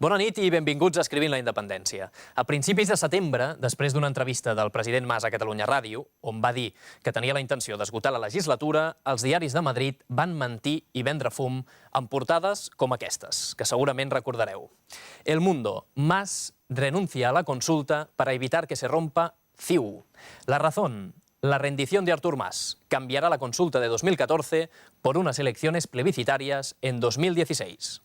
Bona nit i benvinguts a Escrivint la Independència. A principis de setembre, després d'una entrevista del president Mas a Catalunya Ràdio, on va dir que tenia la intenció d'esgotar la legislatura, els diaris de Madrid van mentir i vendre fum amb portades com aquestes, que segurament recordareu. El Mundo, Mas renuncia a la consulta para evitar que se rompa CiU. La razón, la rendición de Artur Mas cambiará la consulta de 2014 por unas elecciones plebiscitarias en 2016.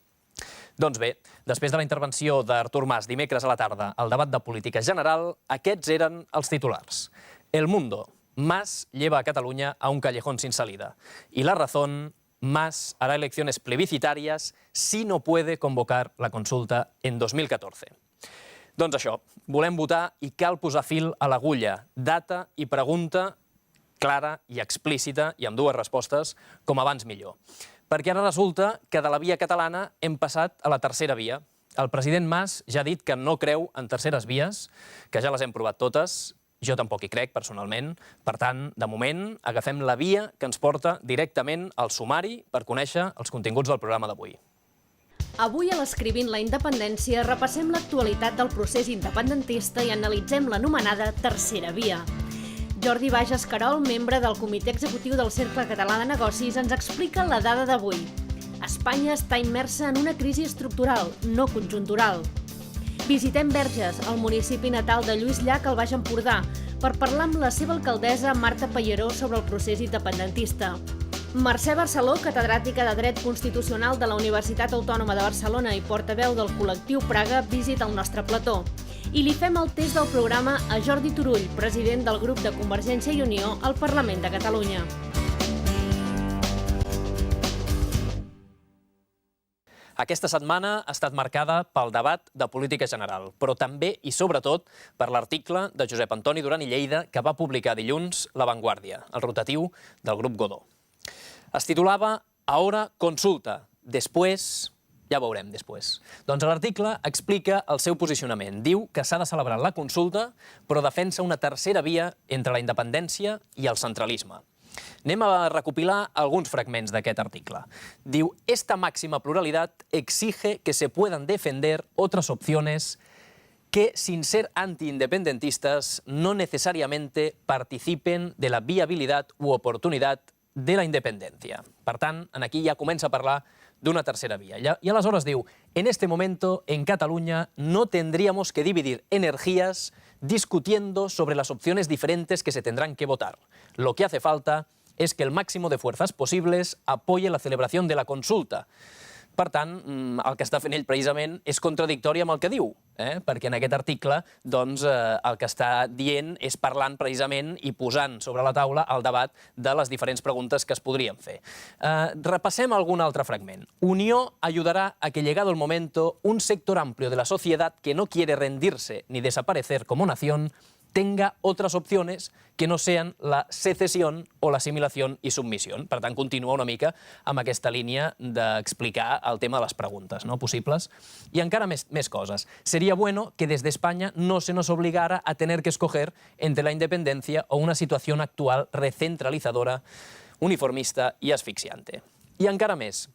Doncs bé, després de la intervenció d'Artur Mas dimecres a la tarda al debat de política general, aquests eren els titulars. El Mundo, Mas lleva a Catalunya a un callejón sin salida. Y La Razón, Mas hará elecciones plebiscitarias si no puede convocar la consulta en 2014. Doncs això, volem votar i cal posar fil a l'agulla, data i pregunta clara i explícita i amb dues respostes, com abans millor. Perquè ara resulta que de la via catalana hem passat a la tercera via. El president Mas ja ha dit que no creu en terceres vies, que ja les hem provat totes, jo tampoc hi crec personalment. Per tant, de moment, agafem la via que ens porta directament al sumari per conèixer els continguts del programa d'avui. Avui a l'Escrivint la Independència repassem l'actualitat del procés independentista i analitzem l'anomenada tercera via. Jordi Bages Querol, membre del Comitè Executiu del Cercle Català de Negocis, ens explica la dada d'avui. Espanya està immersa en una crisi estructural, no conjuntural. Visitem Verges, el municipi natal de Lluís Llach, al Baix Empordà, per parlar amb la seva alcaldessa Marta Pallaró sobre el procés independentista. Mercè Barceló, catedràtica de Dret Constitucional de la Universitat Autònoma de Barcelona i portaveu del col·lectiu Praga, visita el nostre plató. I li fem el test del programa a Jordi Turull, president del grup de Convergència i Unió al Parlament de Catalunya. Aquesta setmana ha estat marcada pel debat de política general, però també i sobretot per l'article de Josep Antoni Duran i Lleida que va publicar dilluns La Vanguardia, el rotatiu del grup Godó. Es titulava Ahora consulta, después... Ja veurem després. Doncs l'article explica el seu posicionament. Diu que s'ha de celebrar la consulta, però defensa una tercera via entre la independència i el centralisme. Anem a recopilar alguns fragments d'aquest article. Diu, esta máxima pluralidad exige que se puedan defender otras opciones que, sin ser antiindependentistas, no necesariamente participen de la viabilidad u oportunidad de la independencia. Per tant, aquí ja comença a parlar d'una tercera vía. Y aleshores diu, en este momento en Cataluña no tendríamos que dividir energías discutiendo sobre las opciones diferentes que se tendrán que votar. Lo que hace falta es que el máximo de fuerzas posibles apoye la celebración de la consulta. Per tant, el que està fent ell precisament és contradictori amb el que diu, perquè en aquest article el que està dient és parlant precisament i posant sobre la taula el debat de les diferents preguntes que es podrien fer. Repassem algun altre fragment. Unió ayudará a que, llegado el momento, un sector amplio de la sociedad que no quiere rendirse ni desaparecer como nación tenga otras opciones que no sean la secesión o la asimilación y submisión. Per tant, continua una mica amb aquesta línia d'explicar el tema de les preguntes possibles. I encara més coses. Sería bueno que desde España no se nos obligara a tener que escoger entre la independencia o una situación actual recentralizadora, uniformista y asfixiante. Y encara més.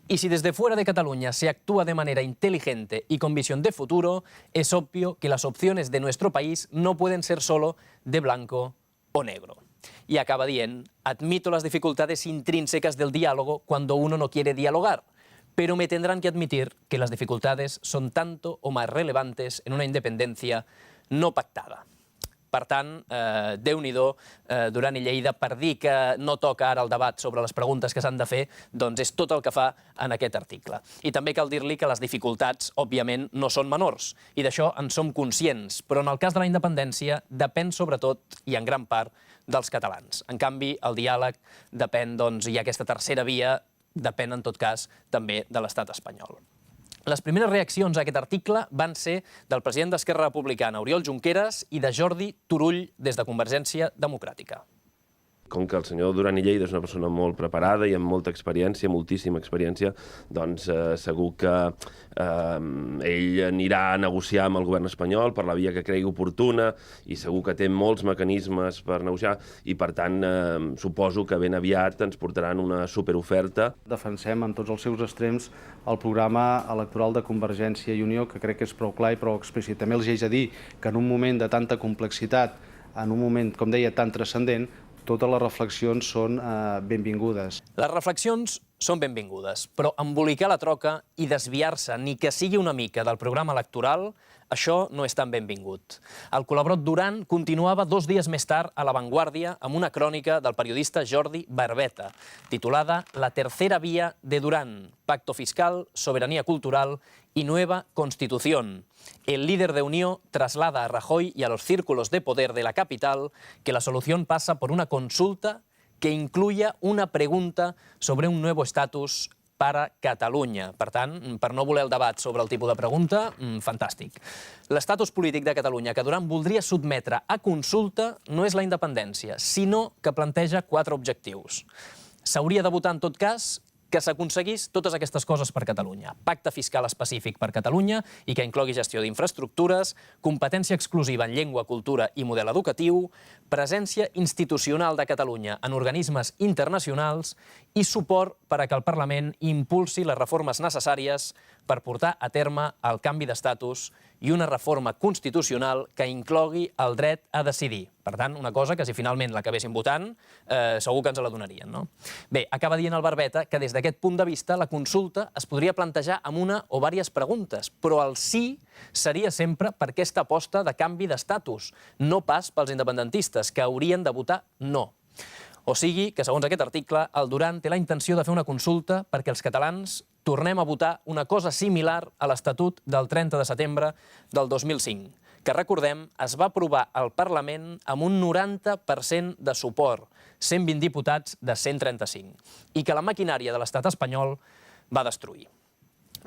Y si desde fuera de Cataluña se actúa de manera inteligente y con visión de futuro, es obvio que las opciones de nuestro país no pueden ser solo de blanco o negro. Y acaba dient, admito las dificultades intrínsecas del diálogo cuando uno no quiere dialogar, pero me tendrán que admitir que las dificultades son tanto o más relevantes en una independencia no pactada. Per tant, Déu-n'hi-do, Duran i Lleida, per dir que no toca ara el debat sobre les preguntes que s'han de fer, doncs és tot el que fa en aquest article. I també cal dir-li que les dificultats, òbviament, no són menors, i d'això en som conscients, però en el cas de la independència depèn sobretot, i en gran part, dels catalans. En canvi, el diàleg depèn, i aquesta tercera via depèn, en tot cas, també de l'estat espanyol. Les primeres reaccions a aquest article van ser del president d'Esquerra Republicana, Oriol Junqueras, i de Jordi Turull, des de Convergència Democràtica. Com que el senyor Duran i Lleida és una persona molt preparada i amb molta experiència, moltíssima experiència, doncs segur que ell anirà a negociar amb el govern espanyol per la via que cregui oportuna i segur que té molts mecanismes per negociar i, per tant, suposo que ben aviat ens portaran una superoferta. Defensem en tots els seus extrems el programa electoral de Convergència i Unió, que crec que és prou clar i prou explícit. També els haig de dir que en un moment de tanta complexitat, en un moment, com deia, tan transcendent, totes les reflexions són benvingudes. Les reflexions són benvingudes, però embolicar la troca i desviar-se, ni que sigui una mica, del programa electoral, això no és tan benvingut. El col·laborat Duran continuava 2 dies més tard a La Vanguardia amb una crònica del periodista Jordi Barbeta, titulada La tercera vía de Durán, pacto fiscal, soberanía cultural y nueva constitución. El líder de Unió traslada a Rajoy y a los círculos de poder de la capital que la solución pasa por una consulta que incluya una pregunta sobre un nuevo estatus para Catalunya. Per tant, per no voler el debat sobre el tipus de pregunta, fantàstic. L'estatus polític de Catalunya que Duran voldria sotmetre a consulta no és la independència, sinó que planteja 4 objectius. S'hauria de votar, en tot cas, que s'aconseguís totes aquestes coses per Catalunya. Pacte fiscal específic per Catalunya i que inclogui gestió d'infraestructures, competència exclusiva en llengua, cultura i model educatiu, presència institucional de Catalunya en organismes internacionals i suport per a que el Parlament impulsi les reformes necessàries per portar a terme el canvi d'estatus i una reforma constitucional que inclogui el dret a decidir. Per tant, una cosa que si finalment l'acabessin votant, segur que ens la donarien, no? Bé, acaba dient el Barbeta que des d'aquest punt de vista la consulta es podria plantejar amb una o diverses preguntes, però el sí seria sempre per aquesta aposta de canvi d'estatus, no pas pels independentistes, que haurien de votar no. O sigui que, segons aquest article, el Duran té la intenció de fer una consulta perquè els catalans tornem a votar una cosa similar a l'Estatut del 30 de setembre del 2005, que, recordem, es va aprovar al Parlament amb un 90% de suport, 120 diputats de 135, i que la maquinària de l'estat espanyol va destruir.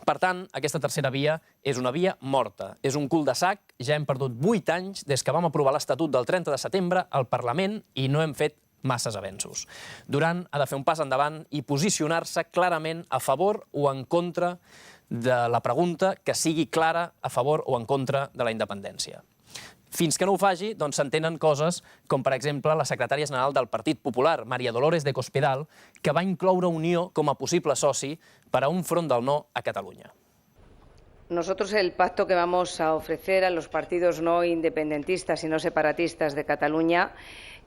Per tant, aquesta tercera via és una via morta. És un cul de sac, ja hem perdut 8 anys des que vam aprovar l'Estatut del 30 de setembre al Parlament i no hem fet masses avenços. Duran ha de fer un pas endavant i posicionar-se clarament a favor o en contra de la pregunta que sigui clara a favor o en contra de la independència. Fins que no ho faci, doncs s'entenen coses com, per exemple, la secretària general del Partit Popular, María Dolores de Cospedal, que va incloure Unió com a possible soci per a un front del no a Catalunya. Nosotros el pacto que vamos a ofrecer a los partidos no independentistas y no separatistas de Cataluña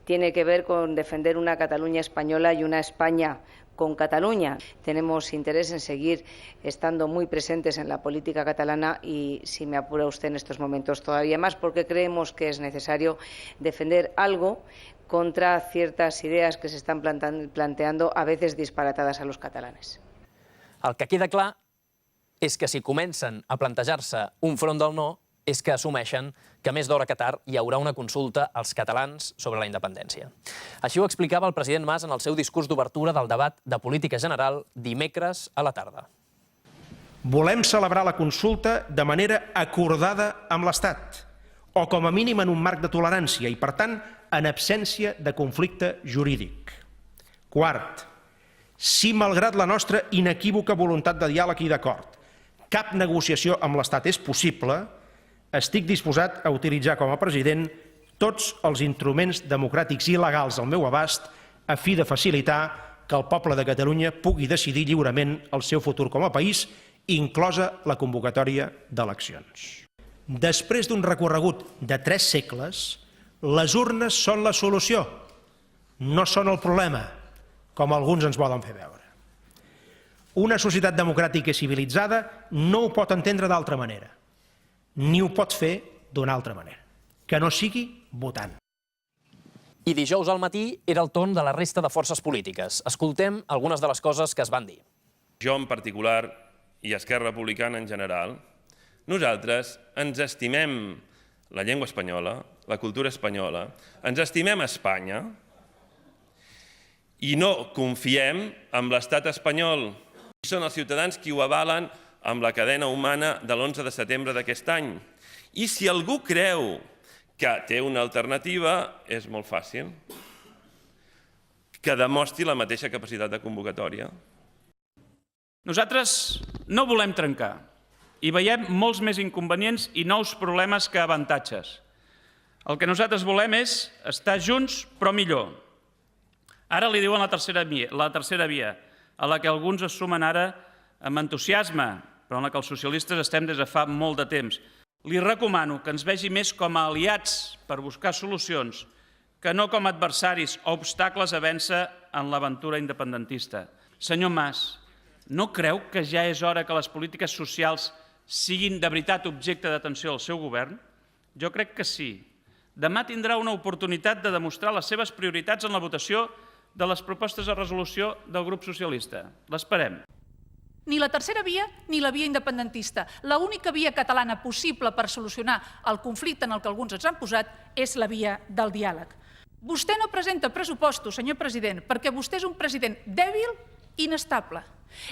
tiene que ver con defender una Cataluña española y una España con Cataluña. Tenemos interés en seguir estando muy presentes en la política catalana y, si me apura usted en estos momentos, todavía más, porque creemos que es necesario defender algo contra ciertas ideas que se están planteando, a veces disparatadas, a los catalanes. El que queda clar és que si comencen a plantejar-se un front del no, és que assumeixen que més d'hora que tard hi haurà una consulta als catalans sobre la independència. Així ho explicava el president Mas en el seu discurs d'obertura del debat de política general dimecres a la tarda. Volem celebrar la consulta de manera acordada amb l'Estat, o com a mínim en un marc de tolerància i, per tant, en absència de conflicte jurídic. Quart, si malgrat la nostra inequívoca voluntat de diàleg i d'acord, cap negociació amb l'Estat és possible, estic disposat a utilitzar com a president tots els instruments democràtics i legals al meu abast a fi de facilitar que el poble de Catalunya pugui decidir lliurement el seu futur com a país, inclosa la convocatòria d'eleccions. Després d'un recorregut de 3 segles, les urnes són la solució, no són el problema, com alguns ens volen fer veure. Una societat democràtica i civilitzada no ho pot entendre d'altra manera, ni ho pot fer d'una altra manera, que no sigui votant. I dijous al matí era el torn de la resta de forces polítiques. Escoltem algunes de les coses que es van dir. Jo en particular i Esquerra Republicana en general, nosaltres ens estimem la llengua espanyola, la cultura espanyola, ens estimem Espanya i no confiem en l'estat espanyol. Són els ciutadans qui ho avalen amb la cadena humana de l'11 de setembre d'aquest any. I si algú creu que té una alternativa, és molt fàcil. que demostri la mateixa capacitat de convocatòria. Nosaltres no volem trencar i veiem molts més inconvenients i nous problemes que avantatges. El que nosaltres volem és estar junts, però millor. Ara li diuen la tercera via, a la que alguns es sumen ara amb entusiasme, però en la que els socialistes estem des de fa molt de temps. Li recomano que ens vegi més com a aliats per buscar solucions, que no com a adversaris o obstacles a vèncer en l'aventura independentista. Senyor Mas, no creu que ja és hora que les polítiques socials siguin de veritat objecte d'atenció del seu govern? Jo crec que sí. Demà tindrà una oportunitat de demostrar les seves prioritats en la votació de les propostes de resolució del grup socialista. L'esperem. Ni la tercera via ni la via independentista. L'única via catalana possible per solucionar el conflicte en el que alguns ens han posat és la via del diàleg. Vostè no presenta pressupostos, senyor president, perquè vostè és un president dèbil i inestable.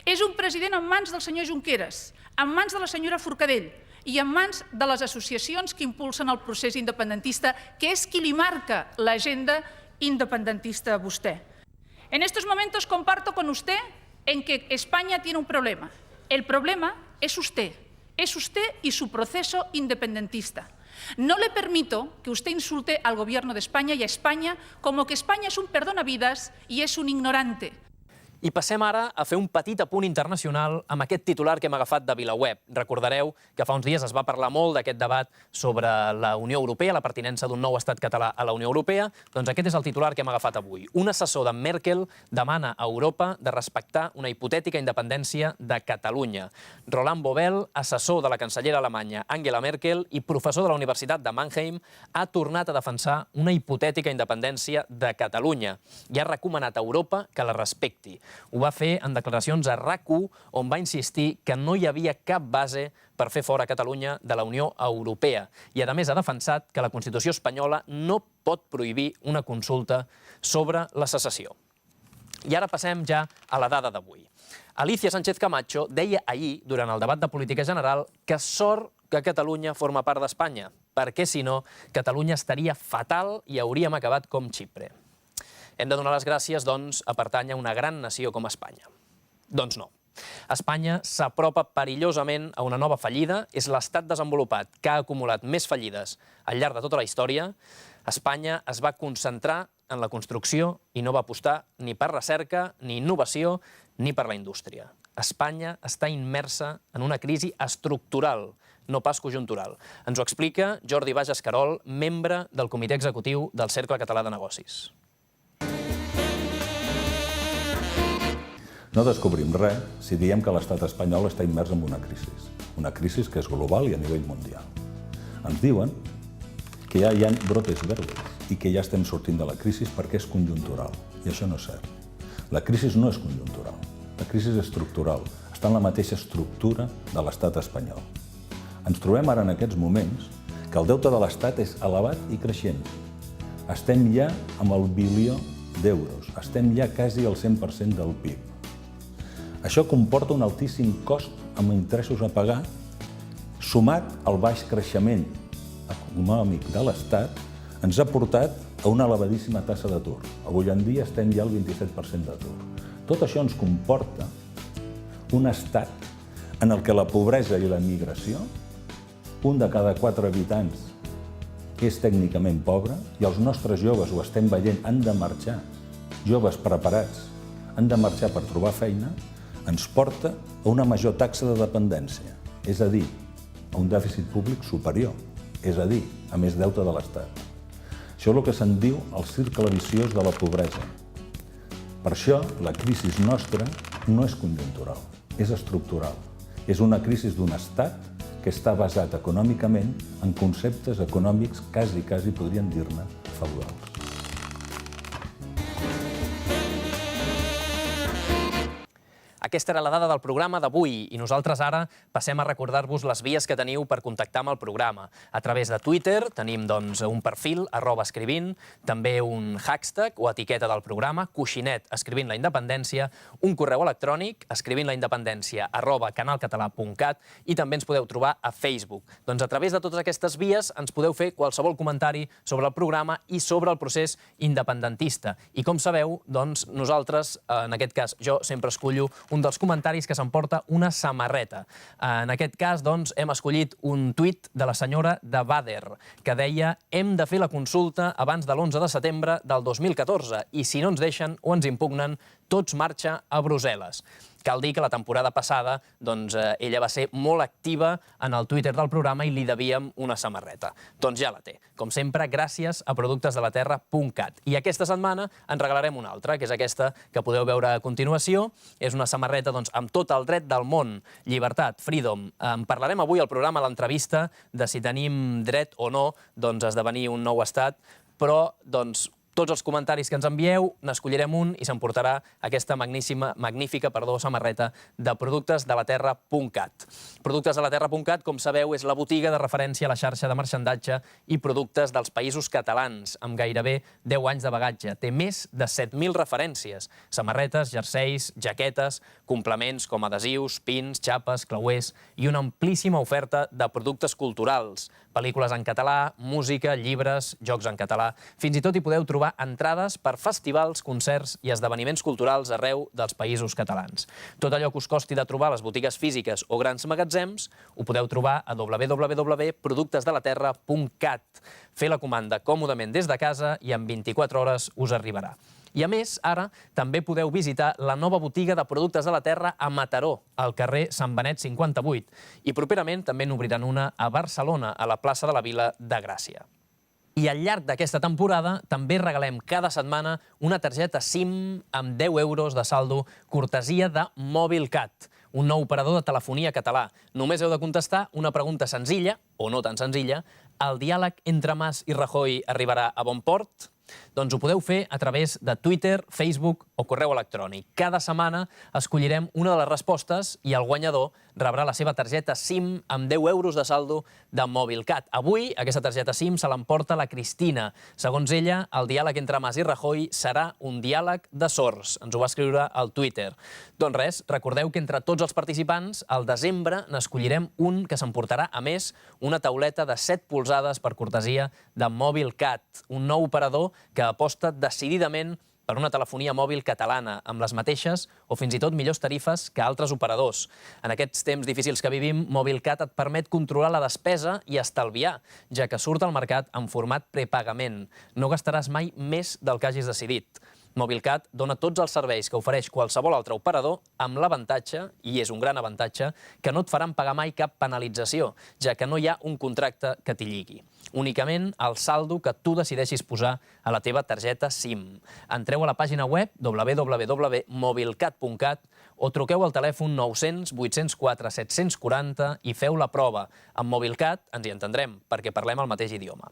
És un president en mans del senyor Junqueras, en mans de la senyora Forcadell i en mans de les associacions que impulsen el procés independentista, que és qui li marca l'agenda independentista a vostè. En estos momentos comparto con usted en que España tiene un problema. El problema es usted y su proceso independentista. No le permito que usted insulte al gobierno de España y a España como que España es un perdonavidas y es un ignorante. I passem ara a fer un petit apunt internacional amb aquest titular que hem agafat de VilaWeb. Recordareu que fa uns dies es va parlar molt d'aquest debat sobre la Unió Europea, la pertinença d'un nou estat català a la Unió Europea. Doncs aquest és el titular que hem agafat avui. Un assessor de Merkel demana a Europa de respectar una hipotètica independència de Catalunya. Roland Bobel, assessor de la cancellera alemanya Angela Merkel i professor de la Universitat de Mannheim, ha tornat a defensar una hipotètica independència de Catalunya i ha recomanat a Europa que la respecti. Ho va fer en declaracions a RAC1, on va insistir que no hi havia cap base per fer fora Catalunya de la Unió Europea. I, a més, ha defensat que la Constitució espanyola no pot prohibir una consulta sobre la secessió. I ara passem ja a la dada d'avui. Alicia Sánchez Camacho deia ahir, durant el debat de política general, que sort que Catalunya forma part d'Espanya, perquè, si no, Catalunya estaria fatal i hauríem acabat com Xipre. Hem de donar les gràcies, doncs, a pertànyer a una gran nació com Espanya. Doncs no. Espanya s'apropa perillosament a una nova fallida. És l'estat desenvolupat que ha acumulat més fallides al llarg de tota la història. Espanya es va concentrar en la construcció i no va apostar ni per recerca, ni innovació, ni per la indústria. Espanya està immersa en una crisi estructural, no pas conjuntural. Ens ho explica Jordi Bages Querol, membre del Comitè Executiu del Cercle Català de Negocis. No descobrim res si diem que l'estat espanyol està immers en una crisi que és global i a nivell mundial. Ens diuen que ja hi ha brotes verdes i que ja estem sortint de la crisi perquè és conjuntural, i això no és cert. La crisi no és conjuntural, la crisi és estructural, està en la mateixa estructura de l'estat espanyol. Ens trobem ara en aquests moments que el deute de l'estat és elevat i creixent. Estem ja amb el bilió d'euros, estem ja quasi al 100% del PIB. Això comporta un altíssim cost amb interessos a pagar, sumat al baix creixement econòmic de l'Estat, ens ha portat a una elevadíssima taxa d'atur. Avui en dia estem ja al 27% d'atur. Tot això ens comporta un estat en el que la pobresa i la migració, un de cada 4 habitants és tècnicament pobre, i els nostres joves, ho estem veient, han de marxar, joves preparats, han de marxar per trobar feina, ens porta a una major taxa de dependència, és a dir, a un dèficit públic superior, és a dir, a més deute de l'Estat. Això és el que se'n diu el cercle viciós de la pobresa. Per això, la crisi nostra no és conjuntural, és estructural. És una crisi d'un estat que està basat econòmicament en conceptes econòmics quasi podríem dir-ne feudals. Aquesta era la dada del programa d'avui i nosaltres ara passem a recordar-vos les vies que teniu per contactar amb el programa. A través de Twitter tenim un perfil, @escrivint, també un hashtag o etiqueta del programa, coixinet escrivint la independència, un correu electrònic, escrivintlaindependència@canalcatalà.cat i també ens podeu trobar a Facebook. Doncs a través de totes aquestes vies ens podeu fer qualsevol comentari sobre el programa i sobre el procés independentista. I com sabeu, doncs nosaltres, en aquest cas jo, sempre escollo un dels comentaris que s'emporta una samarreta. En aquest cas, doncs, hem escollit un tuit de la senyora de Bader, que deia: hem de fer la consulta abans de l'11 de setembre del 2014 i si no ens deixen o ens impugnen, tots marxa a Brussel·les. Cal dir que la temporada passada ella va ser molt activa en el Twitter del programa i li devíem una samarreta. Doncs ja la té. Com sempre, gràcies a productesdelaterra.cat. I aquesta setmana en regalarem una altra, que és aquesta que podeu veure a continuació. És una samarreta amb tot el dret del món, llibertat, freedom. En parlarem avui al programa, a l'entrevista, de si tenim dret o no a esdevenir un nou estat, però tots els comentaris que ens envieu, n'escollirem un i s'emportarà aquesta magnífica samarreta de productesdelaterra.cat. Productesdelaterra.cat, com sabeu, és la botiga de referència a la xarxa de marxandatge i productes dels països catalans, amb gairebé 10 anys de bagatge. Té més de 7.000 referències: samarretes, jerseis, jaquetes, complements com adhesius, pins, xapes, clauers i una amplíssima oferta de productes culturals, pel·lícules en català, música, llibres, jocs en català. Fins i tot hi podeu trobar entrades per festivals, concerts i esdeveniments culturals arreu dels països catalans. Tot allò que us costi de trobar a les botigues físiques o grans magatzems ho podeu trobar a www.productesdelaterra.cat. Fer la comanda còmodament des de casa i en 24 hores us arribarà. I a més, ara també podeu visitar la nova botiga de Productes de la Terra a Mataró, al carrer Sant Benet 58. I properament també n'obriran una a Barcelona, a la plaça de la Vila de Gràcia. I al llarg d'aquesta temporada també regalem cada setmana una targeta SIM amb 10 euros de saldo cortesia de Mobilcat, un nou operador de telefonia català. Només heu de contestar una pregunta senzilla, o no tan senzilla: el diàleg entre Mas i Rajoy arribarà a bon port? Doncs ho podeu fer a través de Twitter, Facebook o correu electrònic. Cada setmana escollirem una de les respostes i el guanyador rebrà la seva targeta SIM amb 10 euros de saldo de Mobilcat. Avui, aquesta targeta SIM se l'emporta la Cristina. Segons ella, el diàleg entre Mas i Rajoy serà un diàleg de sords. Ens ho va escriure al Twitter. Doncs res, recordeu que entre tots els participants, al desembre n'escollirem un que s'emportarà, a més, una tauleta de 7 polzades per cortesia de Mobilcat, un nou operador que aposta decididament per una telefonia mòbil catalana, amb les mateixes o fins i tot millors tarifes que altres operadors. En aquests temps difícils que vivim, Mobilcat et permet controlar la despesa i estalviar, ja que surt al mercat en format prepagament. No gastaràs mai més del que hagis decidit. Mobilcat dona tots els serveis que ofereix qualsevol altre operador amb l'avantatge, i és un gran avantatge, que no et faran pagar mai cap penalització, ja que no hi ha un contracte que t'hi lligui. Únicament el saldo que tu decideixis posar a la teva targeta SIM. Entreu a la pàgina web www.mobilcat.cat o truqueu al telèfon 900 804 740 i feu la prova. Amb Mobilcat ens hi entendrem, perquè parlem el mateix idioma.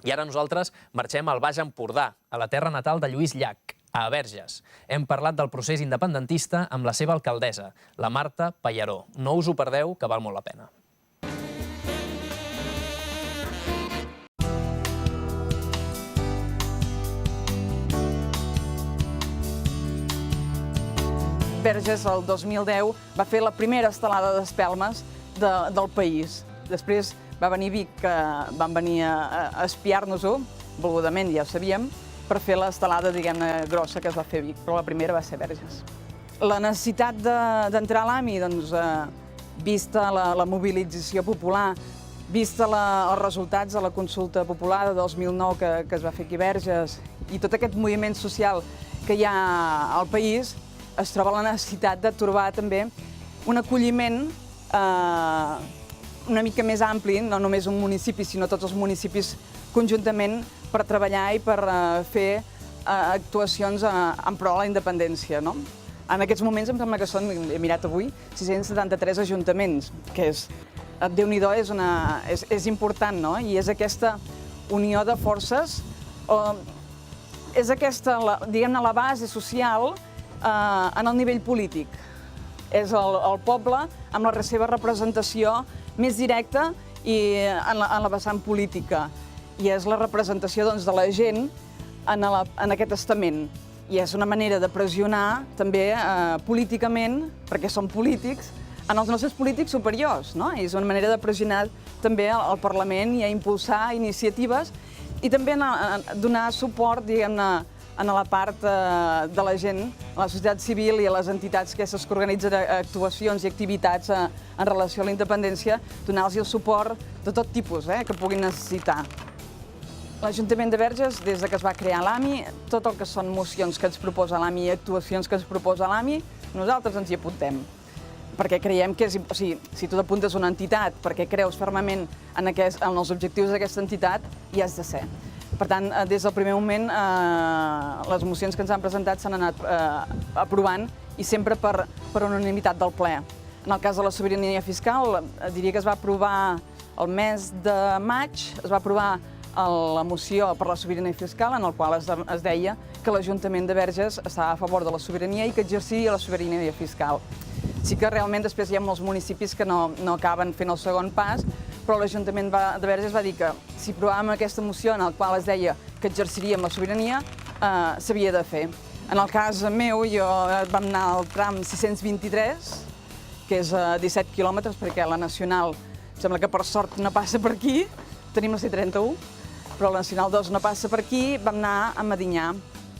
I ara nosaltres marxem al Baix Empordà, a la terra natal de Lluís Llach, a Verges. Hem parlat del procés independentista amb la seva alcaldessa, la Marta Pallaró. No us ho perdeu, que val molt la pena. Verges, el 2010, va fer la primera estelada d'espelmes del país. Després va venir Vic, que van venir a espiar-nos-ho, volgudament, ja ho sabíem, per fer l'estelada, diguem-ne, grossa que es va fer a Vic, però la primera va ser Verges. La necessitat d'entrar a l'AMI, doncs, vista la mobilització popular, vista els resultats de la consulta popular de 2009 que es va fer aquí a Verges, i tot aquest moviment social que hi ha al país, es troba la necessitat de trobar també un acolliment una mica més ampli, no només un municipi, sinó tots els municipis conjuntament per treballar i per fer actuacions en pro de la independència. En aquests moments em sembla que són, he mirat avui, 673 ajuntaments, que és, Déu-n'hi-do, és important, no? I és aquesta unió de forces, és aquesta, diguem-ne, la base social en el nivell polític. és el poble amb la seva representació més directa i en la vessant política. I és la representació de la gent en aquest estament. I és una manera de pressionar també políticament, perquè som polítics, en els nostres polítics superiors. És una manera de pressionar també al Parlament i a impulsar iniciatives i també a donar suport, diguem-ne, a la part de la gent, a la societat civil i a les entitats que organitzen actuacions i activitats en relació a la independència, donar-los el suport de tot tipus que puguin necessitar. L'Ajuntament de Verges, des que es va crear l'AMI, tot el que són mocions que ens proposa l'AMI i actuacions que ens proposa l'AMI, nosaltres ens hi apuntem. Perquè creiem que, si tu t'apuntes a una entitat, perquè creus fermament en els objectius d'aquesta entitat, hi has de ser. Per tant, des del primer moment, les mocions que ens han presentat s'han anat aprovant i sempre per unanimitat del ple. En el cas de la sobirania fiscal, diria que es va aprovar el mes de maig, es va aprovar la moció per la sobirania fiscal, en el qual es deia que l'Ajuntament de Verges estava a favor de la sobirania i que exerciria la sobirania fiscal. Sí que realment després hi ha molts municipis que no acaben fent el segon pas, però l'Ajuntament de Verges va dir que si aprovàvem aquesta moció en la qual es deia que exerciríem la sobirania, s'havia de fer. En el cas meu, vam anar al tram 623, que és a 17 quilòmetres, perquè la Nacional sembla que per sort no passa per aquí, tenim la C31, però la Nacional 2 no passa per aquí, vam anar a Medinyà.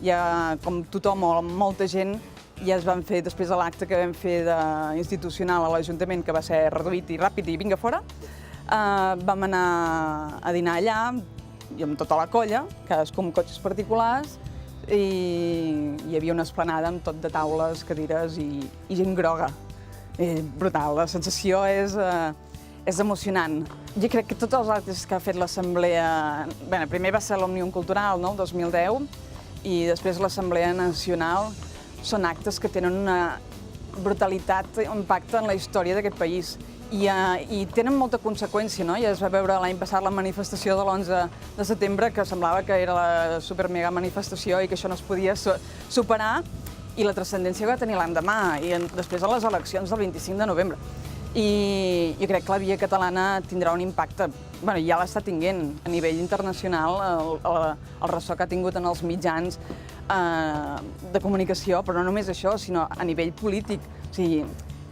Ja, com tothom o molta gent, ja es van fer, després de l'acte que vam fer institucional a l'Ajuntament, que va ser reduït i ràpid i vinga fora, vam anar a dinar allà, i amb tota la colla, cadascú amb cotxes particulars, i hi havia una esplanada amb tot de taules, cadires i gent groga. Brutal, la sensació és emocionant. Jo crec que tots els actes que ha fet l'Assemblea... Primer va ser l'Òmnium Cultural, el 2010, i després l'Assemblea Nacional, són actes que tenen una brutalitat i un impacte en la història d'aquest país. I tenen molta conseqüència, no? Ja es va veure l'any passat la manifestació de l'11 de setembre, que semblava que era la supermega manifestació i que això no es podia superar, i la transcendència que va tenir l'endemà, i després a les eleccions del 25 de novembre. I jo crec que la via catalana tindrà un impacte, ja l'està tinguent a nivell internacional, el ressò que ha tingut en els mitjans de comunicació, però no només això, sinó a nivell polític. O sigui,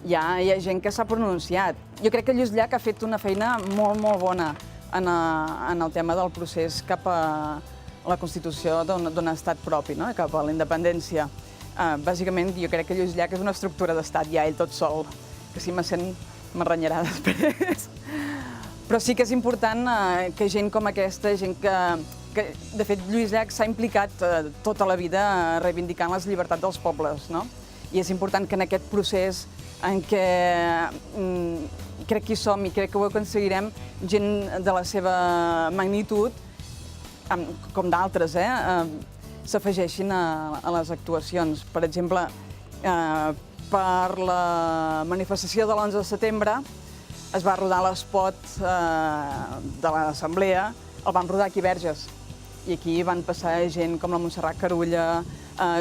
hi ha gent que s'ha pronunciat. Jo crec que Lluís Llach ha fet una feina molt, molt bona en el tema del procés cap a la constitució d'un estat propi, cap a la independència. Bàsicament, jo crec que Lluís Llach és una estructura d'estat ja ell tot sol, que si me sent m'arrenyarà després. Però sí que és important que gent com aquesta, gent que de fet Lluís Llach s'ha implicat tota la vida reivindicant les llibertats dels pobles, no? I és important que en aquest procés en què crec que hi som i crec que ho aconseguirem, gent de la seva magnitud, com d'altres, s'afegeixin a les actuacions. Per exemple, per la manifestació de l'11 de setembre es va rodar l'espot de l'Assemblea, el van rodar aquí a Verges. I aquí van passar gent com la Montserrat Carulla,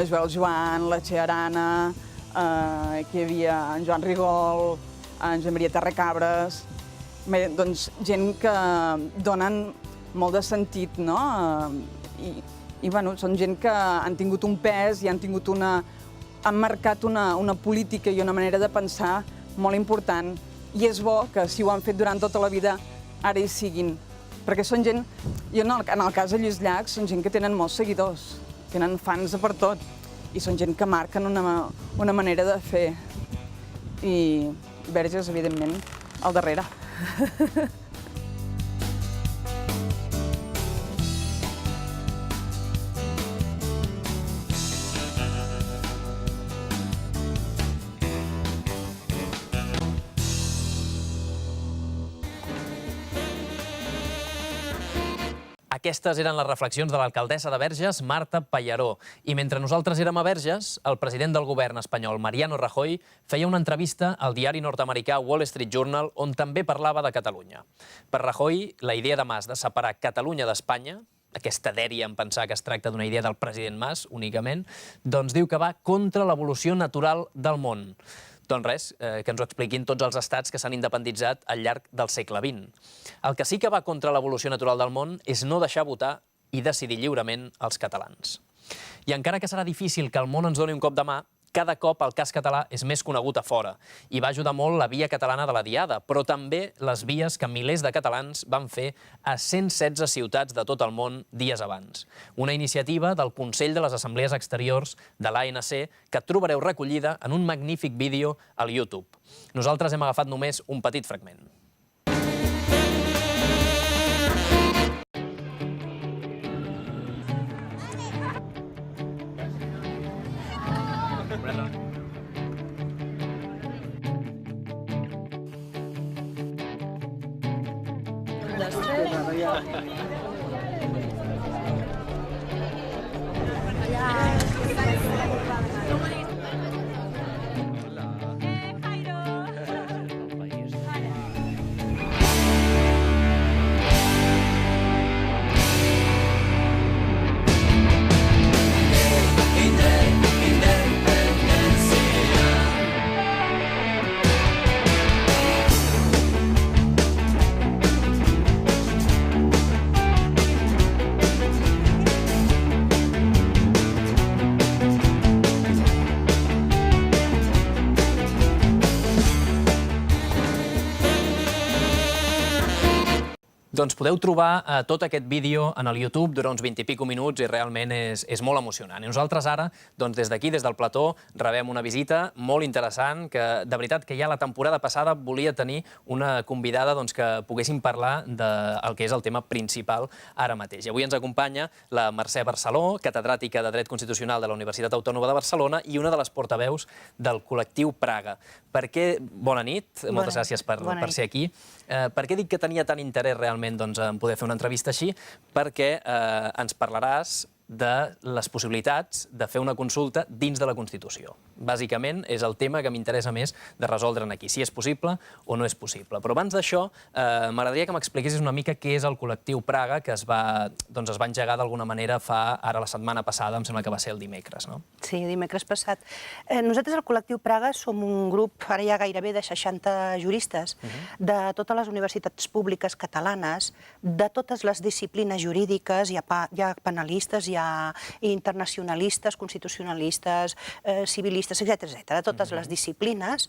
Joel Joan, la Txell Arana, aquí hi havia en Joan Rigol, en Josep Maria Terracabres, doncs gent que donen molt de sentit, no? I són gent que han tingut un pes i han marcat una política i una manera de pensar molt important. I és bo que si ho han fet durant tota la vida, ara hi siguin. Perquè són gent, en el cas de Lluís Llach, són gent que tenen molts seguidors, tenen fans per tot, i són gent que marquen una manera de fer. I Verges, evidentment, al darrere. Aquestes eren les reflexions de l'alcaldessa de Verges, Marta Pallaró. I mentre nosaltres érem a Verges, el president del govern espanyol, Mariano Rajoy, feia una entrevista al diari nord-americà Wall Street Journal, on també parlava de Catalunya. Per Rajoy, la idea de Mas de separar Catalunya d'Espanya, aquesta dèria en pensar que es tracta d'una idea del president Mas, únicament, doncs diu que va contra l'evolució natural del món. Doncs res, que ens ho expliquin tots els estats que s'han independitzat al llarg del segle XX. El que sí que va contra l'evolució natural del món és no deixar votar i decidir lliurement els catalans. I encara que serà difícil que el món ens doni un cop de mà, cada cop el cas català és més conegut a fora i va ajudar molt la Via Catalana de la Diada, però també les vies que milers de catalans van fer a 116 ciutats de tot el món dies abans. Una iniciativa del Consell de les Assemblees Exteriors de l'ANC que trobareu recollida en un magnífic vídeo al YouTube. Nosaltres hem agafat només un petit fragment. Doncs podeu trobar tot aquest vídeo en el YouTube, dura uns 20 i pico minuts i realment és molt emocionant. I nosaltres ara, des d'aquí, des del plató, rebem una visita molt interessant que, de veritat, que ja la temporada passada volia tenir una convidada que poguéssim parlar del que és el tema principal ara mateix. I avui ens acompanya la Mercè Barceló, catedràtica de Dret Constitucional de la Universitat Autònoma de Barcelona i una de les portaveus del col·lectiu Praga. Bona nit, moltes gràcies per ser aquí. Per què dic que tenia tant interès realment en poder fer una entrevista així? Perquè ens parlaràs de les possibilitats de fer una consulta dins de la Constitució. Bàsicament, és el tema que m'interessa més de resoldre aquí, si és possible o no és possible. Però abans d'això, m'agradaria que m'expliquessis una mica què és el col·lectiu Praga, que es va engegar d'alguna manera ara la setmana passada, em sembla que va ser el dimecres, no? Sí, dimecres passat. Nosaltres, el col·lectiu Praga, som un grup, ara ja gairebé de 60 juristes, de totes les universitats públiques catalanes, de totes les disciplines jurídiques, hi ha penalistes, hi ha internacionalistes, constitucionalistes, civilistes, etc., de totes les disciplines,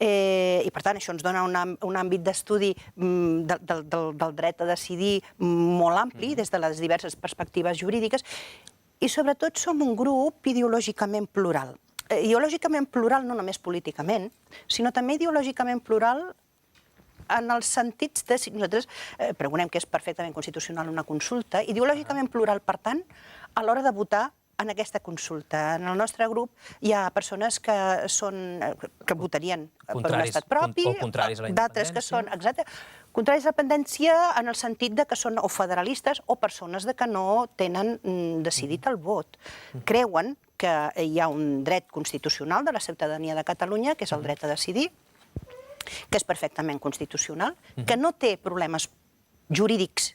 i per tant això ens dona un àmbit d'estudi del dret a decidir molt ampli des de les diverses perspectives jurídiques i sobretot som un grup ideològicament plural. Ideològicament plural no només políticament, sinó també ideològicament plural en els sentits de... Nosaltres pregonem que és perfectament constitucional una consulta, ideològicament plural, per tant, a l'hora de votar en aquesta consulta. En el nostre grup hi ha persones que votarien per un estat propi, d'altres que són, exacte, contraris a la independència en el sentit que són o federalistes o persones que no tenen decidit el vot. Creuen que hi ha un dret constitucional de la ciutadania de Catalunya, que és el dret a decidir, que és perfectament constitucional, que no té problemes jurídics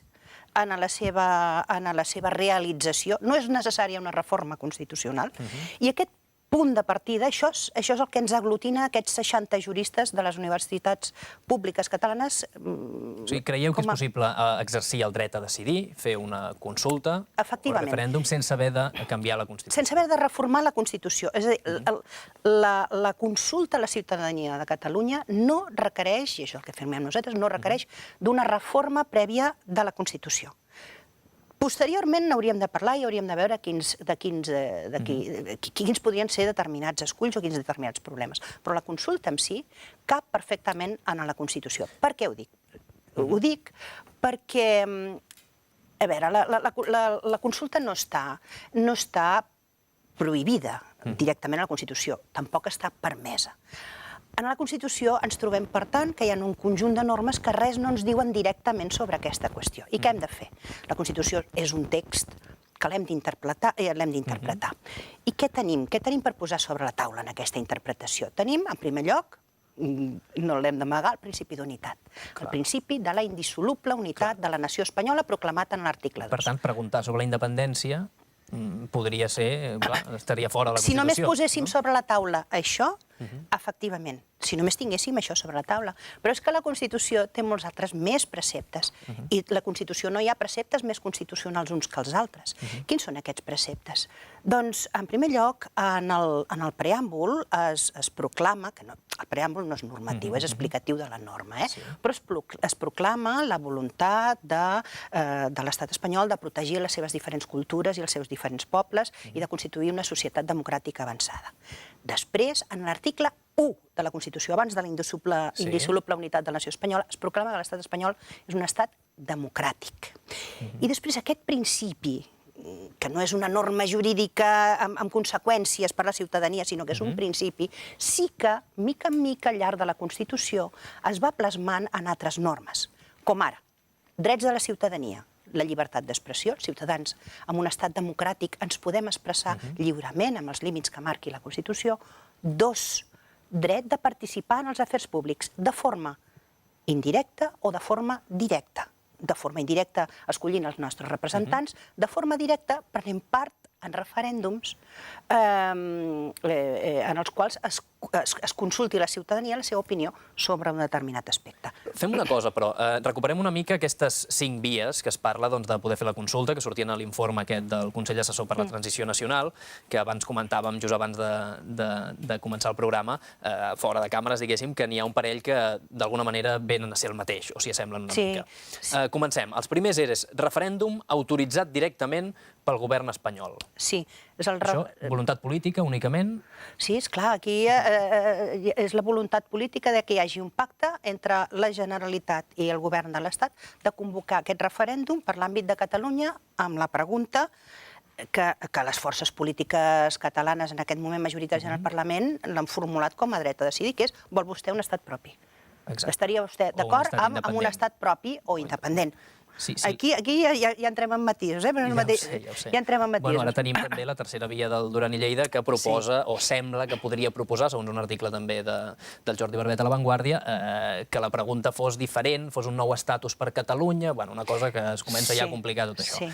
en la seva realització. No és necessària una reforma constitucional. I aquest punt de partida, això és el que ens aglutina aquests 60 juristes de les universitats públiques catalanes. O sigui, creieu que és possible exercir el dret a decidir, fer una consulta o referèndum sense haver de canviar la Constitució? Sense haver de reformar la Constitució. És a dir, la consulta a la ciutadania de Catalunya no requereix, i això és el que firmem nosaltres, no requereix d'una reforma prèvia de la Constitució. Posteriorment n'hauríem de parlar i hauríem de veure quins podrien ser determinats esculls o quins determinats problemes. Però la consulta en si cap perfectament en la Constitució. Per què ho dic? Ho dic perquè, a veure, la consulta no està prohibida directament a la Constitució, tampoc està permesa. En la Constitució ens trobem, per tant, que hi ha un conjunt de normes que res no ens diuen directament sobre aquesta qüestió. I què hem de fer? La Constitució és un text que l'hem d'interpretar. I què tenim? Què tenim per posar sobre la taula en aquesta interpretació? Tenim, en primer lloc, no l'hem d'amagar, el principi d'unitat. El principi de la indissoluble unitat de la nació espanyola proclamat en l'article 2. Per tant, preguntar sobre la independència podria ser, estaria fora de la Constitució. Si només poséssim sobre la taula això, efectivament, si només tinguéssim això sobre la taula. Però és que la Constitució té molts altres més preceptes. I la Constitució no hi ha preceptes més constitucionals uns que els altres. Quins són aquests preceptes? Doncs, en primer lloc, en el preàmbul es proclama, que el preàmbul no és normatiu, és explicatiu de la norma, però es proclama la voluntat de l'estat espanyol de protegir les seves diferents cultures i els seus diferents pobles i de constituir una societat democràtica avançada. Després, en l'article 1 de la Constitució, abans de la indissoluble unitat de la nació espanyola, es proclama que l'estat espanyol és un estat democràtic. I després aquest principi, que no és una norma jurídica amb conseqüències per a la ciutadania, sinó que és un principi, sí que, mica en mica, al llarg de la Constitució, es va plasmant en altres normes, com ara drets de la ciutadania, la llibertat d'expressió, els ciutadans en un estat democràtic ens podem expressar lliurement amb els límits que marqui la Constitució. 2, dret de participar en els afers públics de forma indirecta o de forma directa. De forma indirecta escollint els nostres representants, de forma directa prenent part en referèndums en els quals es consulti la ciutadania la seva opinió sobre un determinat aspecte. Fem una cosa, però. Recuperem una mica aquestes 5 vies que es parla de poder fer la consulta, que sortien a l'informe aquest del Consell Assessor per la Transició Nacional, que abans comentàvem, just abans de començar el programa, fora de càmeres, diguéssim, que n'hi ha un parell que d'alguna manera venen a ser el mateix, o s'hi assemblen una mica. Comencem. Els primers és referèndum autoritzat directament pel govern espanyol. Sí. Això, voluntat política únicament? Sí, esclar, aquí és la voluntat política que hi hagi un pacte entre la Generalitat i el govern de l'Estat de convocar aquest referèndum per l'àmbit de Catalunya amb la pregunta que les forces polítiques catalanes en aquest moment majoritàries en el Parlament l'han formulat com a dret a decidir, que és: vol vostè un estat propi? Estaria vostè d'acord amb un estat propi o independent? Aquí ja entrem en matisos, Ja ho sé. Ja entrem en matisos. Ara tenim també la tercera via del Duran i Lleida, que proposa, o sembla que podria proposar, segons un article també del Jordi Barbet a La Vanguardia, que la pregunta fos diferent, fos un nou estatus per Catalunya, una cosa que es comença ja a complicar tot això.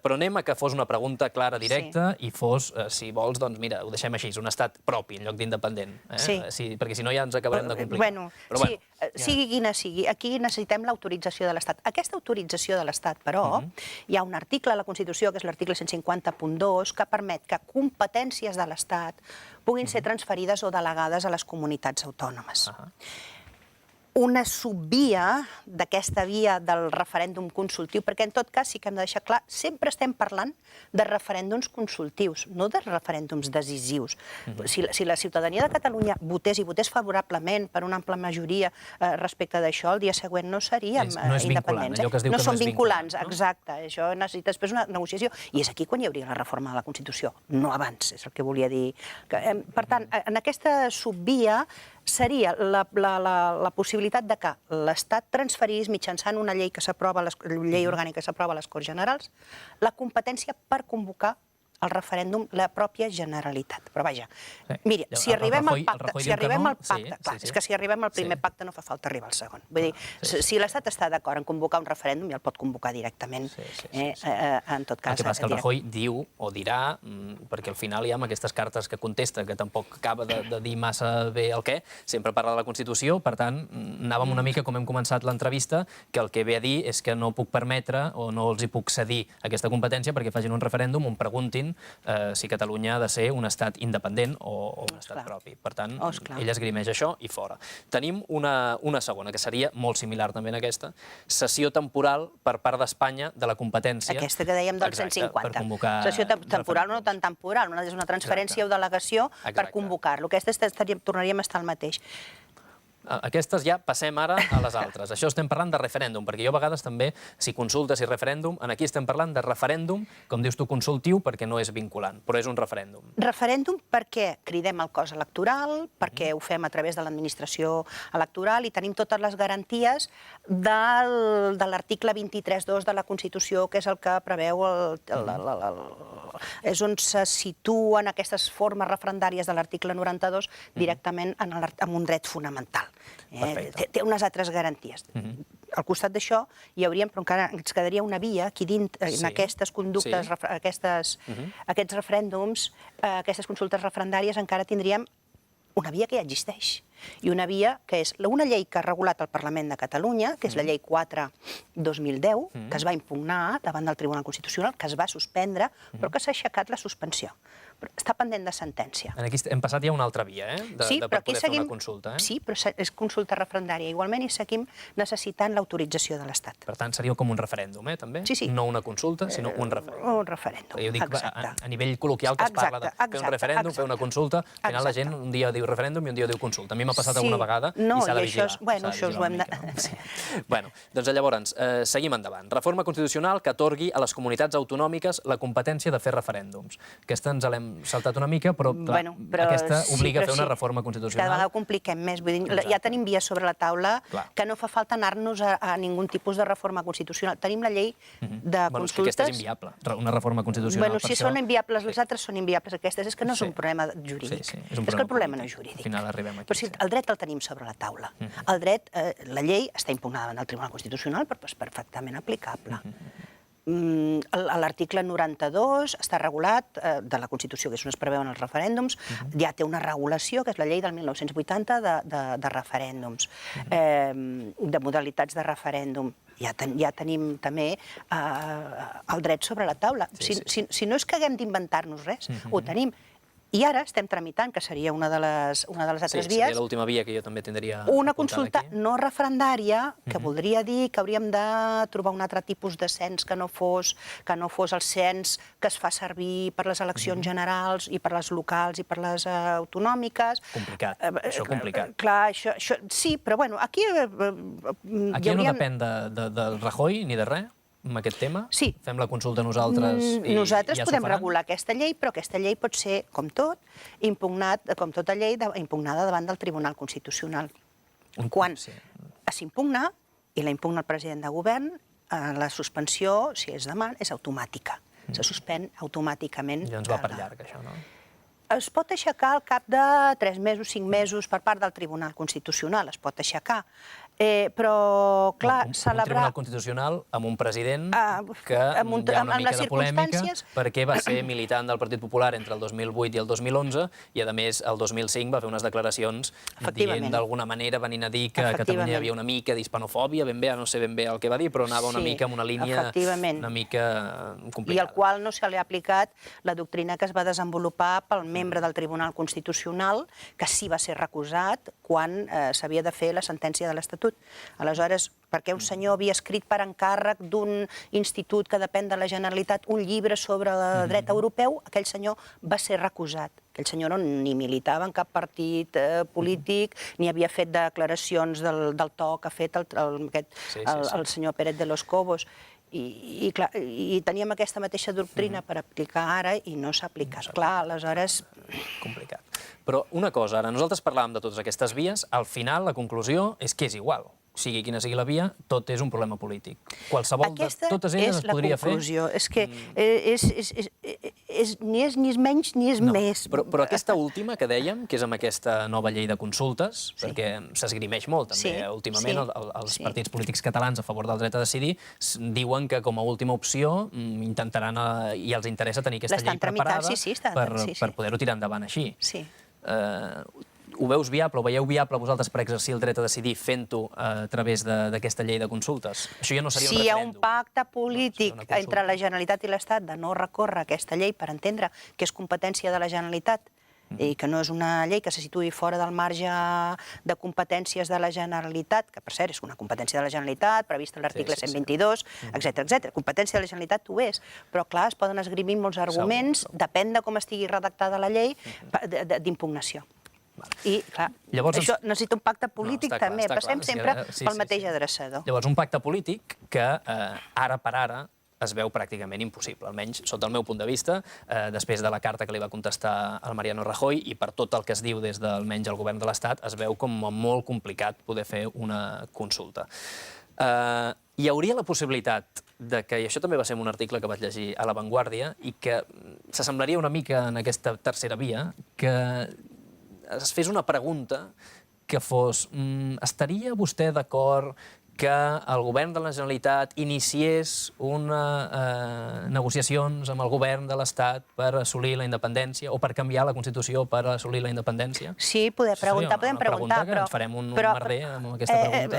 Però anem a que fos una pregunta clara, directa, i fos, si vols, doncs mira, ho deixem així, un estat propi en lloc d'independent, perquè si no ja ens acabarem de complicar. Sí, sigui quina sigui, aquí necessitem l'autorització de l'Estat. Aquesta autorització de l'Estat, però, hi ha un article a la Constitució, que és l'article 150.2, que permet que competències de l'Estat puguin ser transferides o delegades a les comunitats autònomes. Una subvia d'aquesta via del referèndum consultiu, perquè en tot cas sí que hem de deixar clar, sempre estem parlant de referèndums consultius, no de referèndums decisius. Si la ciutadania de Catalunya votés i votés favorablement per una ampla majoria respecte d'això, el dia següent no seríem independents. No són vinculants, exacte. Això necessita després una negociació. I és aquí quan hi hauria la reforma de la Constitució, no abans, és el que volia dir. Per tant, en aquesta subvia seria la possibilitat de que l'Estat transferís mitjançant una llei orgànica que s'aprova a les Corts Generals la competència per convocar el referèndum la pròpia Generalitat. Però vaja, miri, si arribem al pacte, clar, és que si arribem al primer pacte no fa falta arribar al segon. Vull dir, si l'Estat està d'acord en convocar un referèndum, ja el pot convocar directament, en tot cas. El que passa que el Rajoy diu o dirà, perquè al final ja amb aquestes cartes que contesta, que tampoc acaba de dir massa bé el què, sempre parla de la Constitució, per tant, anàvem una mica, com hem començat l'entrevista, que el que ve a dir és que no puc permetre o no els hi puc cedir aquesta competència perquè facin un referèndum on preguntin si Catalunya ha de ser un estat independent o un estat propi. Per tant, ell esgrimeix això i fora. Tenim una segona, que seria molt similar també en aquesta, cessió temporal per part d'Espanya de la competència. Aquesta que dèiem del 150. Cessió temporal o no tan temporal, és una transferència o delegació per convocar-lo. Aquesta tornaríem a estar al mateix. Aquestes ja passem ara a les altres. Això estem parlant de referèndum, perquè jo a vegades també, si consultes i referèndum, aquí estem parlant de referèndum, com dius tu, consultiu, perquè no és vinculant, però és un referèndum. Referèndum perquè cridem al cos electoral, perquè ho fem a través de l'administració electoral i tenim totes les garanties de l'article 23.2 de la Constitució, que és el que preveu és on se situen aquestes formes referendàries de l'article 92 directament en un dret fonamental. Té unes altres garanties. Al costat d'això hi hauríem, però encara ens quedaria una via aquí dins, en aquestes conductes, aquests referèndums, aquestes consultes referendàries, encara tindríem una via que ja existeix, i una via que és una llei que ha regulat el Parlament de Catalunya, que és la llei 4/2010, que es va impugnar davant del Tribunal Constitucional, que es va suspendre, però que s'ha aixecat la suspensió. Està pendent de sentència. Aquí hem passat ja a una altra via, per poder fer una consulta. Sí, però és consulta referendària. Igualment hi seguim necessitant l'autorització de l'Estat. Per tant, seria com un referèndum, també? Sí. No una consulta, sinó un referèndum. Un referèndum, Jo dic a nivell col·loquial que es parla de fer un referèndum, fer una consulta, al final la gent un dia diu referèndum i un dia diu consulta. A mi m'ha passat alguna vegada i s'ha de vigilar. Bueno, això ho hem de... Bé, doncs llavors, seguim endavant. Reforma constitucional que atorgui a les comunitats autonòmiques la competència de fer referèndums. Aquesta ens l'hem saltat una mica, però aquesta obliga a fer una reforma constitucional. Cada vegada ho compliquem més. Ja tenim vies sobre la taula que no fa falta anar-nos a ningun tipus de reforma constitucional. Tenim la llei de consultes... Bueno, és que aquesta és inviable, una reforma constitucional. Bueno, si són inviables, les altres són inviables. Aquestes és que no és un problema jurídic. És que el problema no és jurídic. Al final arribem aquí. Però si el dret el tenim sobre la taula. El dret, la llei està impugnada davant del Tribunal Constitucional, però és perfectament aplicable. L'article 92 està regulat de la Constitució, que és on es preveuen els referèndums, ja té una regulació, que és la llei del 1980 de referèndums, de modalitats de referèndum. Ja tenim també el dret sobre la taula. Si no és que haguem d'inventar-nos res, ho tenim. I ara estem tramitant, que seria una de les altres vies... Seria l'última via que jo també tindria... Una consulta no referendària, que voldria dir que hauríem de trobar un altre tipus de cens que no fos el cens que es fa servir per les eleccions generals i per les locals i per les autonòmiques. Complicat, això complicat. Clar, això sí, però bueno, aquí... Aquí no depèn del Rajoy ni de res? Amb aquest tema? Sí. Fem la consulta nosaltres i ja s'ho faran? Nosaltres podem regular aquesta llei, però aquesta llei pot ser, com tot, com tota llei, impugnada davant del Tribunal Constitucional. Quan s'impugna, i la impugna el president de govern, la suspensió, si es demana, és automàtica. Se suspèn automàticament. Ja ens va per llarg, això, no? Es pot aixecar al cap de 3 mesos, 5 mesos per part del Tribunal Constitucional, es pot aixecar. Però, clar, celebrar... Un Tribunal Constitucional amb un president que hi ha una mica de polèmica perquè va ser militant del Partit Popular entre el 2008 i el 2011 i, a més, el 2005 va fer unes declaracions dient d'alguna manera, venint a dir que a Catalunya hi havia una mica d'hispanofòbia, ben bé, no sé ben bé el que va dir, però anava una mica en una línia una mica complicada. I al qual no se li ha aplicat la doctrina que es va desenvolupar pel membre del Tribunal Constitucional, que sí va ser recusat quan s'havia de fer la sentència de l'Estatut. Aleshores, perquè un senyor havia escrit per encàrrec d'un institut que depèn de la Generalitat un llibre sobre el dret europeu, aquell senyor va ser recusat. Aquell senyor ni militava en cap partit polític, ni havia fet declaracions del to que ha fet el senyor Pérez de los Cobos. I teníem aquesta mateixa doctrina per aplicar ara i no s'ha aplicat. Clar, aleshores... Complicat. Però una cosa, ara nosaltres parlàvem de totes aquestes vies, al final la conclusió és que és igual. Sigui quina sigui la via, tot és un problema polític. Qualsevol de totes elles es podria fer... Aquesta és la conclusió. És que ni és menys ni és més. Però aquesta última que dèiem, que és amb aquesta nova llei de consultes, perquè s'esgrimeix molt també, últimament els partits polítics catalans a favor del dret a decidir diuen que com a última opció intentaran, i els interessa tenir aquesta llei preparada per poder-ho tirar endavant així. Ho veus viable, ho veieu viable vosaltres per exercir el dret a decidir fent-ho a través d'aquesta llei de consultes? Això ja no seria un referèndum. Si hi ha un pacte polític entre la Generalitat i l'Estat de no recórrer aquesta llei per entendre que és competència de la Generalitat i que no és una llei que se situï fora del marge de competències de la Generalitat, que per cert és una competència de la Generalitat, prevista a l'article 122, etc. Competència de la Generalitat ho és, però clar, es poden esgrimir molts arguments, depèn de com estigui redactada la llei, d'impugnació. I, clar, això necessita un pacte polític també. Passem sempre pel mateix adreçador. Llavors, un pacte polític que ara per ara es veu pràcticament impossible, almenys sota el meu punt de vista, després de la carta que li va contestar el Mariano Rajoy i per tot el que es diu des d'almenys el govern de l'Estat, es veu com molt complicat poder fer una consulta. Hi hauria la possibilitat que, i això també va ser un article que vaig llegir a La Vanguardia, i que s'assemblaria una mica en aquesta tercera via, que es fes una pregunta que fos: estaria vostè d'acord que el govern de la Generalitat iniciés negociacions amb el govern de l'Estat per assolir la independència o per canviar la Constitució per assolir la independència? Sí, podem preguntar, Una pregunta que ens farem un merder amb aquesta pregunta.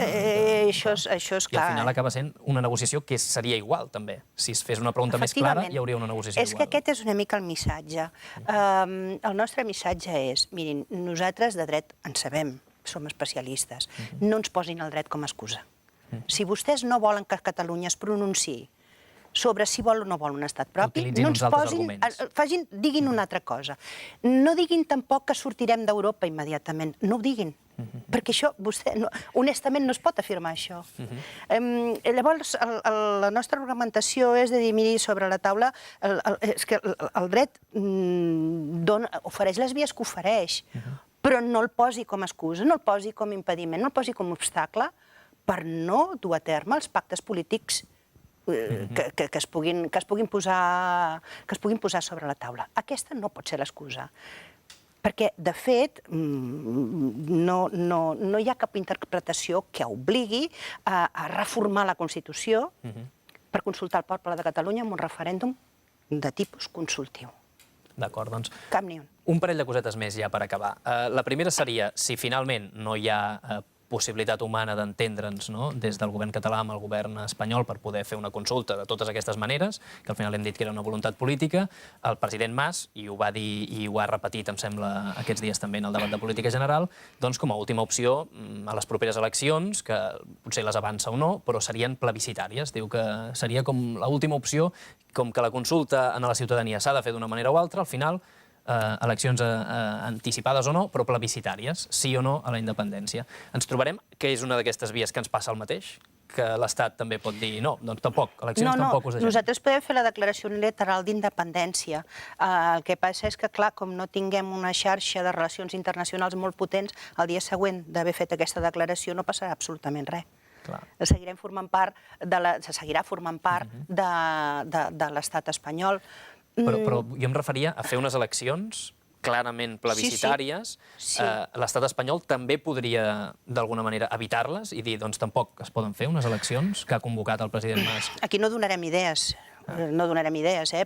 Això és clar. I al final acaba sent una negociació que seria igual, també. Si es fes una pregunta més clara, hi hauria una negociació igual. És que aquest és una mica el missatge. El nostre missatge és, mirin, nosaltres de dret en sabem, som especialistes. No ens posin el dret com a excusa. Si vostès no volen que Catalunya es pronunciï sobre si vol o no vol un estat propi, no ens posin, diguin una altra cosa. No diguin tampoc que sortirem d'Europa immediatament, no ho diguin, perquè això, vostè, honestament, no es pot afirmar això. Llavors, la nostra argumentació és de dir, miri, sobre la taula, és que el dret ofereix les vies que ofereix, però no el posi com a excusa, no el posi com a impediment, no el posi com a obstacle per no dur a terme els pactes polítics que es puguin posar sobre la taula. Aquesta no pot ser l'excusa. Perquè, de fet, no hi ha cap interpretació que obligui a reformar la Constitució per consultar el poble de Catalunya en un referèndum de tipus consultiu. D'acord, doncs... Cap ni un. Un parell de cosetes més ja per acabar. La primera seria, si finalment no hi ha possibilitat humana d'entendre'ns des del govern català amb el govern espanyol per poder fer una consulta de totes aquestes maneres, que al final hem dit que era una voluntat política, el president Mas, i ho va dir i ho ha repetit, em sembla, aquests dies també en el debat de política general, doncs com a última opció a les properes eleccions, que potser les avança o no, però serien plebiscitàries. Diu que seria com l'última opció, com que la consulta a la ciutadania s'ha de fer d'una manera o altra, al final eleccions anticipades o no, però plebiscitàries, sí o no a la independència. Ens trobarem que és una d'aquestes vies que ens passa el mateix? Que l'Estat també pot dir no, doncs tampoc, eleccions tampoc us deixem. Nosaltres podem fer la declaració unilateral d'independència. El que passa és que, clar, com no tinguem una xarxa de relacions internacionals molt potents, el dia següent d'haver fet aquesta declaració no passarà absolutament res. Se seguirà formant part de l'estat espanyol. Però jo em referia a fer unes eleccions clarament plebiscitàries. L'estat espanyol també podria, d'alguna manera, evitar-les i dir, doncs tampoc es poden fer unes eleccions que ha convocat el president Mas. Aquí no donarem idees.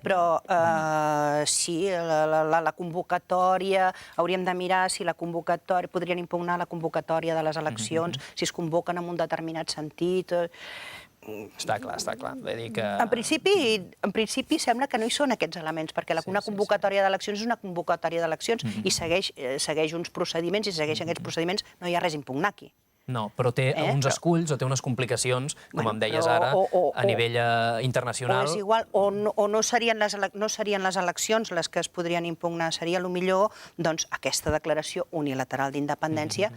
Però sí, la convocatòria, hauríem de mirar si la convocatòria, podrien impugnar la convocatòria de les eleccions, si es convoquen en un determinat sentit. Està clar, està clar. En principi sembla que no hi són aquests elements, perquè una convocatòria d'eleccions és una convocatòria d'eleccions i segueix uns procediments, i si segueix aquests procediments no hi ha res a impugnar aquí. No, però té uns esculls o té unes complicacions, com em deies ara, a nivell internacional. O és igual, o no serien les eleccions les que es podrien impugnar, seria millor aquesta declaració unilateral d'independència,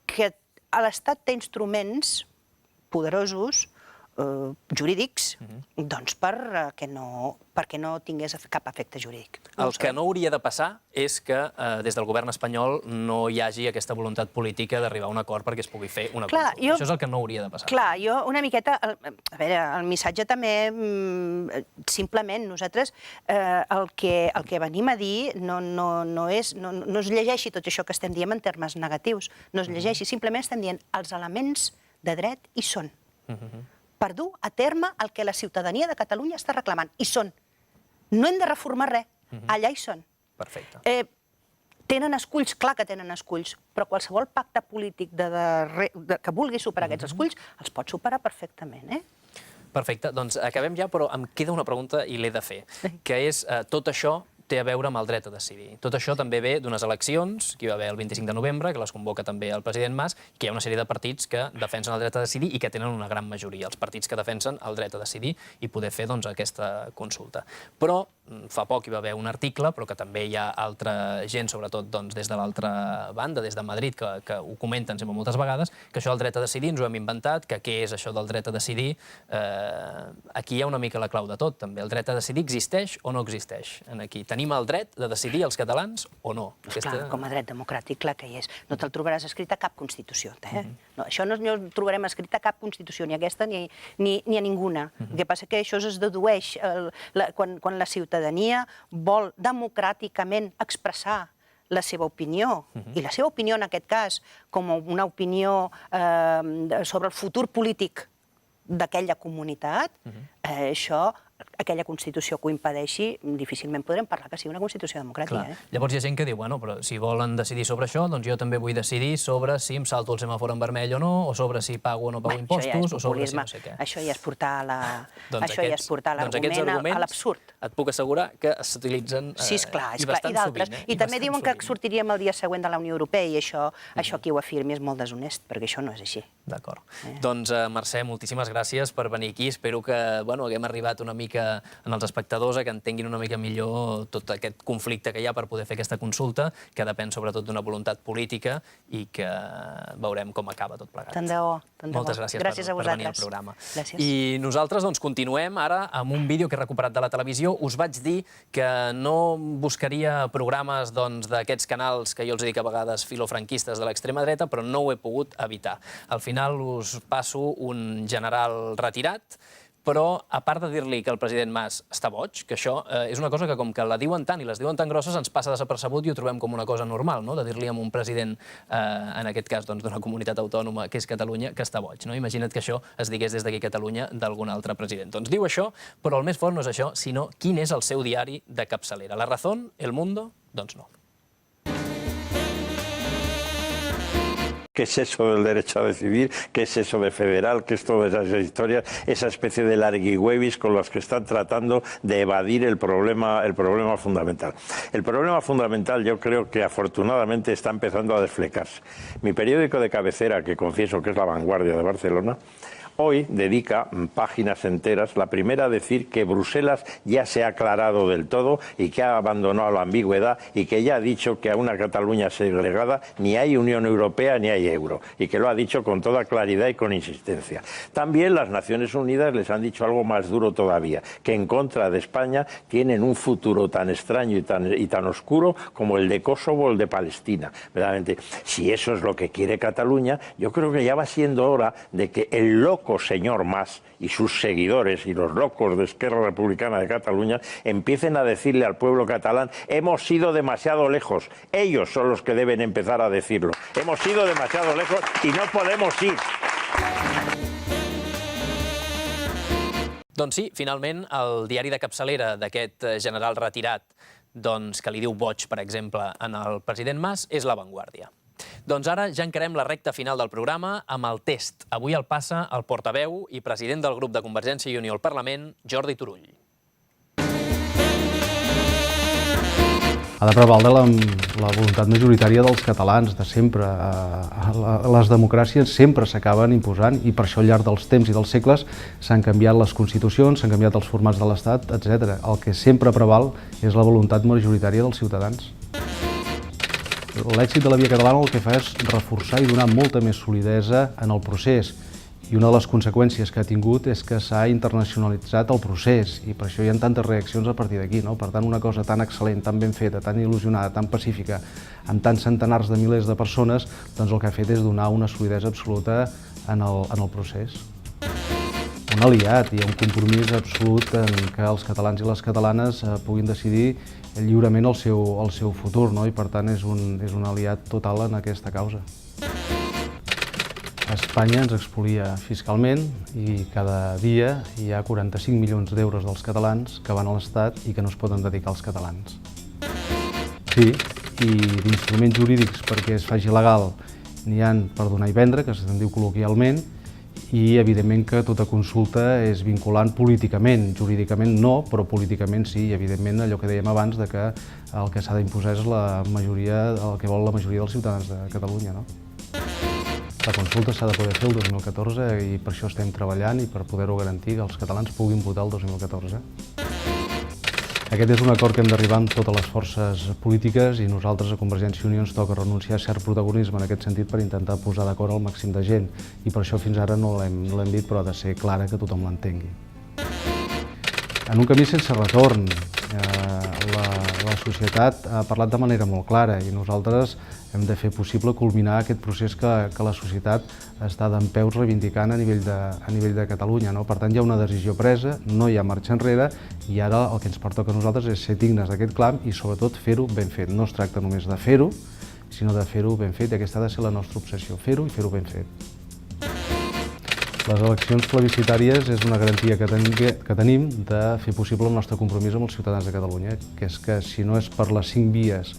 que l'Estat té instruments poderosos, jurídics, doncs perquè no tingués cap efecte jurídic. El que no hauria de passar és que des del govern espanyol no hi hagi aquesta voluntat política d'arribar a un acord perquè es pugui fer una consulta. Això és el que no hauria de passar. Clar, jo una miqueta... A veure, el missatge també, simplement, nosaltres el que venim a dir no es llegeixi tot això que estem dient en termes negatius, no es llegeixi, simplement estem dient els elements de dret hi són. Per dur a terme el que la ciutadania de Catalunya està reclamant. I són. No hem de reformar res. Allà hi són. Perfecte. Tenen esculls, clar que tenen esculls, però qualsevol pacte polític que vulgui superar aquests esculls els pot superar perfectament. Perfecte. Doncs acabem ja, però em queda una pregunta i l'he de fer, que és tot això té a veure amb el dret a decidir. Tot això també ve d'unes eleccions, que hi va haver el 25 de novembre, que les convoca també el president Mas, que hi ha una sèrie de partits que defensen el dret a decidir i que tenen una gran majoria, els partits que defensen el dret a decidir i poder fer aquesta consulta. Però fa poc hi va haver un article, però que també hi ha altra gent, sobretot des de l'altra banda, des de Madrid, que ho comenten sempre moltes vegades, que això del dret a decidir ens ho hem inventat, que què és això del dret a decidir? Aquí hi ha una mica la clau de tot, també. El dret a decidir existeix o no existeix? Aquí tenim el dret de decidir els catalans o no? Clar, com a dret democràtic, clar que hi és. No te'l trobaràs escrit a cap Constitució. Això no el trobarem escrit a cap Constitució, ni a aquesta ni a ninguna. El que passa que això es dedueix quan la ciutadania vol democràticament expressar la seva opinió, i la seva opinió en aquest cas com una opinió sobre el futur polític d'aquella comunitat, això, aquella Constitució que ho impedeixi, difícilment podrem parlar que sigui una Constitució democràtica. Llavors hi ha gent que diu, bueno, però si volen decidir sobre això, doncs jo també vull decidir sobre si em salto el semàfor en vermell o no, o sobre si pago o no pago impostos, o sobre si no sé què. Això ja és portar l'argument a l'absurd. Et puc assegurar que s'utilitzen i bastant sovint. I també diuen que sortiríem el dia següent de la Unió Europea i això qui ho afirmi és molt deshonest, perquè això no és així. D'acord. Doncs, Mercè, moltíssimes gràcies per venir aquí. Espero que haguem arribat una mica en els espectadors a que entenguin una mica millor tot aquest conflicte que hi ha per poder fer aquesta consulta, que depèn sobretot d'una voluntat política i que veurem com acaba tot plegat. Tant de bo. Moltes gràcies per venir al programa. Gràcies. I nosaltres continuem ara amb un vídeo que he recuperat de la televisió. Us vaig dir que no buscaria programes d'aquests canals que jo els dic a vegades filofranquistes de l'extrema dreta, però no ho he pogut evitar. Al final us passo un general retirat, però a part de dir-li que el president Mas està boig, que això és una cosa que com que la diuen tant i les diuen tan grosses ens passa desapercebut i ho trobem com una cosa normal, de dir-li a un president, en aquest cas d'una comunitat autònoma que és Catalunya, que està boig. Imagina't que això es digués des d'aquí a Catalunya d'algun altre president. Doncs diu això, però el més fort no és això, sinó quin és el seu diari de capçalera. La Razón, El Mundo? Doncs no. ¿Qué es eso del derecho a decidir? ¿Qué es eso de federal? ¿Qué es todas esas historias? Esa especie de larguigüevis con los que están tratando de evadir el problema fundamental. El problema fundamental yo creo que afortunadamente está empezando a desflecarse. Mi periódico de cabecera, que confieso que es La Vanguardia de Barcelona, hoy dedica páginas enteras, la primera a decir que Bruselas ya se ha aclarado del todo y que ha abandonado la ambigüedad y que ya ha dicho que a una Cataluña segregada ni hay Unión Europea ni hay euro, y que lo ha dicho con toda claridad y con insistencia. También las Naciones Unidas les han dicho algo más duro todavía, que en contra de España tienen un futuro tan extraño y tan oscuro como el de Kosovo o el de Palestina. Verdaderamente, si eso es lo que quiere Cataluña, yo creo que ya va siendo hora de que el loco señor Mas y sus seguidores y los locos de Esquerra Republicana de Cataluña empiecen a decirle al pueblo catalán: hemos ido demasiado lejos. Ellos son los que deben empezar a decirlo. Hemos ido demasiado lejos y no podemos ir. Doncs sí, finalment, el diari de capçalera d'aquest general retirat, que li diu boig, per exemple, en el president Mas, és La Vanguardia. Doncs ara ja encarem la recta final del programa amb el test. Avui el passa el portaveu i president del grup de Convergència i Unió al Parlament, Jordi Turull. Ha de prevaldre la voluntat majoritària dels catalans de sempre. Les democràcies sempre s'acaben imposant i per això al llarg dels temps i dels segles s'han canviat les constitucions, s'han canviat els formats de l'Estat, etc. El que sempre preval és la voluntat majoritària dels ciutadans. L'èxit de la via catalana el que fa és reforçar i donar molta més solidesa en el procés. I una de les conseqüències que ha tingut és que s'ha internacionalitzat el procés i per això hi ha tantes reaccions a partir d'aquí. Per tant, una cosa tan excel·lent, tan ben feta, tan il·lusionada, tan pacífica, amb tants centenars de milers de persones, doncs el que ha fet és donar una solidesa absoluta en el procés. Un aliat i un compromís absolut en què els catalans i les catalanes puguin decidir lliurement el seu futur, i per tant és un aliat total en aquesta causa. Espanya ens expolia fiscalment i cada dia hi ha 45 milions d'euros dels catalans que van a l'Estat i que no es poden dedicar als catalans. Sí, i d'instruments jurídics perquè es faci legal n'hi ha per donar i vendre, que se'n diu col·loquialment, i evidentment que tota consulta és vinculant políticament, jurídicament no, però políticament sí, i evidentment allò que dèiem abans de que el que s'ha d'imposar és el que vol la majoria dels ciutadans de Catalunya. La consulta s'ha de poder fer el 2014 i per això estem treballant i per poder-ho garantir que els catalans puguin votar el 2014. Aquest és un acord que hem d'arribar amb totes les forces polítiques i nosaltres a Convergència i Unió ens toca renunciar a cert protagonisme en aquest sentit per intentar posar d'acord el màxim de gent i per això fins ara no l'hem dit però ha de ser clara que tothom l'entengui. en un camí sense retorn. La societat ha parlat de manera molt clara i nosaltres hem de fer possible culminar aquest procés que la societat està dempeus reivindicant a nivell de Catalunya. Per tant, hi ha una decisió presa, no hi ha marxa enrere i ara el que ens pertoca a nosaltres és ser dignes d'aquest clam i sobretot fer-ho ben fet. No es tracta només de fer-ho, sinó de fer-ho ben fet i aquesta ha de ser la nostra obsessió, fer-ho i fer-ho ben fet. Les eleccions plebiscitàries és una garantia que tenim de fer possible el nostre compromís amb els ciutadans de Catalunya, que és que si no és per les 5 vies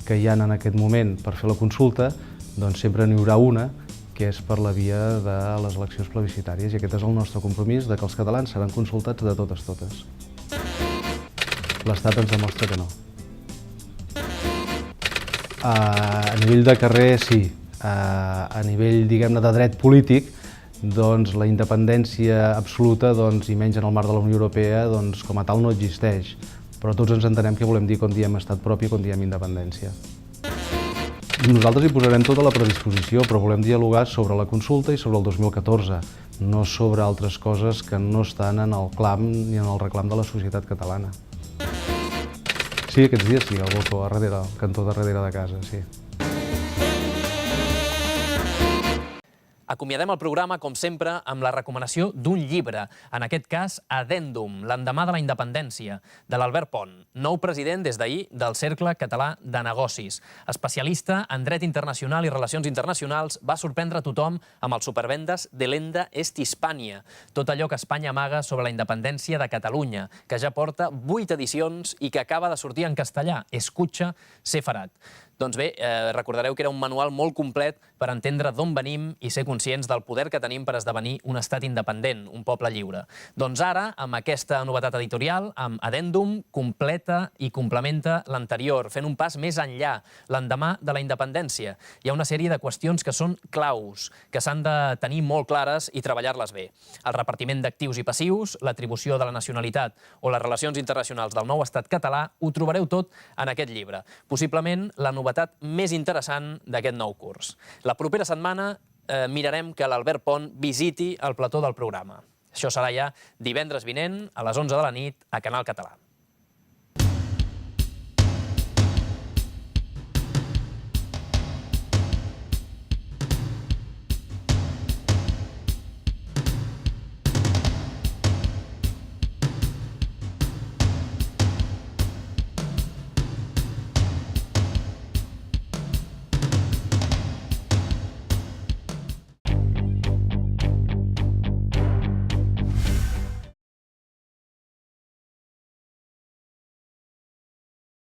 que hi ha en aquest moment per fer la consulta, doncs sempre n'hi haurà una, que és per la via de les eleccions plebiscitàries, i aquest és el nostre compromís, que els catalans seran consultats de totes. L'Estat ens demostra que no. A nivell de carrer, sí. A nivell, diguem-ne, de dret polític, doncs la independència absoluta, i menys en el marc de la Unió Europea, com a tal no existeix. Però tots ens entenem què volem dir quan diem estat propi i quan diem independència. Nosaltres hi posarem tota la predisposició, però volem dialogar sobre la consulta i sobre el 2014, no sobre altres coses que no estan en el clam ni en el reclam de la societat catalana. Sí, aquests dies sí, al balcó, al cantó de darrere de casa, sí. Acomiadem el programa, com sempre, amb la recomanació d'un llibre, en aquest cas Addendum, l'endemà de la independència, de l'Albert Pont, nou president des d'ahir del Cercle Català de Negocis. Especialista en dret internacional i relacions internacionals, va sorprendre tothom amb els supervendes de l'Enda Est Hispània, tot allò que Espanya amaga sobre la independència de Catalunya, que ja porta 8 edicions i que acaba de sortir en castellà, Escucha Sefarat. Doncs bé, recordareu que era un manual molt complet per entendre d'on venim i ser conscients del poder que tenim per esdevenir un estat independent, un poble lliure. Doncs ara, amb aquesta novetat editorial, amb Addendum, completa i complementa l'anterior, fent un pas més enllà, l'endemà de la independència. Hi ha una sèrie de qüestions que són claus, que s'han de tenir molt clares i treballar-les bé. El repartiment d'actius i passius, l'atribució de la nacionalitat o les relacions internacionals del nou estat català, ho trobareu tot en aquest llibre. Possiblement la novetat més interessant d'aquest nou curs. La propera setmana mirarem que l'Albert Pont visiti el plató del programa. Això serà ja divendres vinent a les 11 de la nit a Canal Català.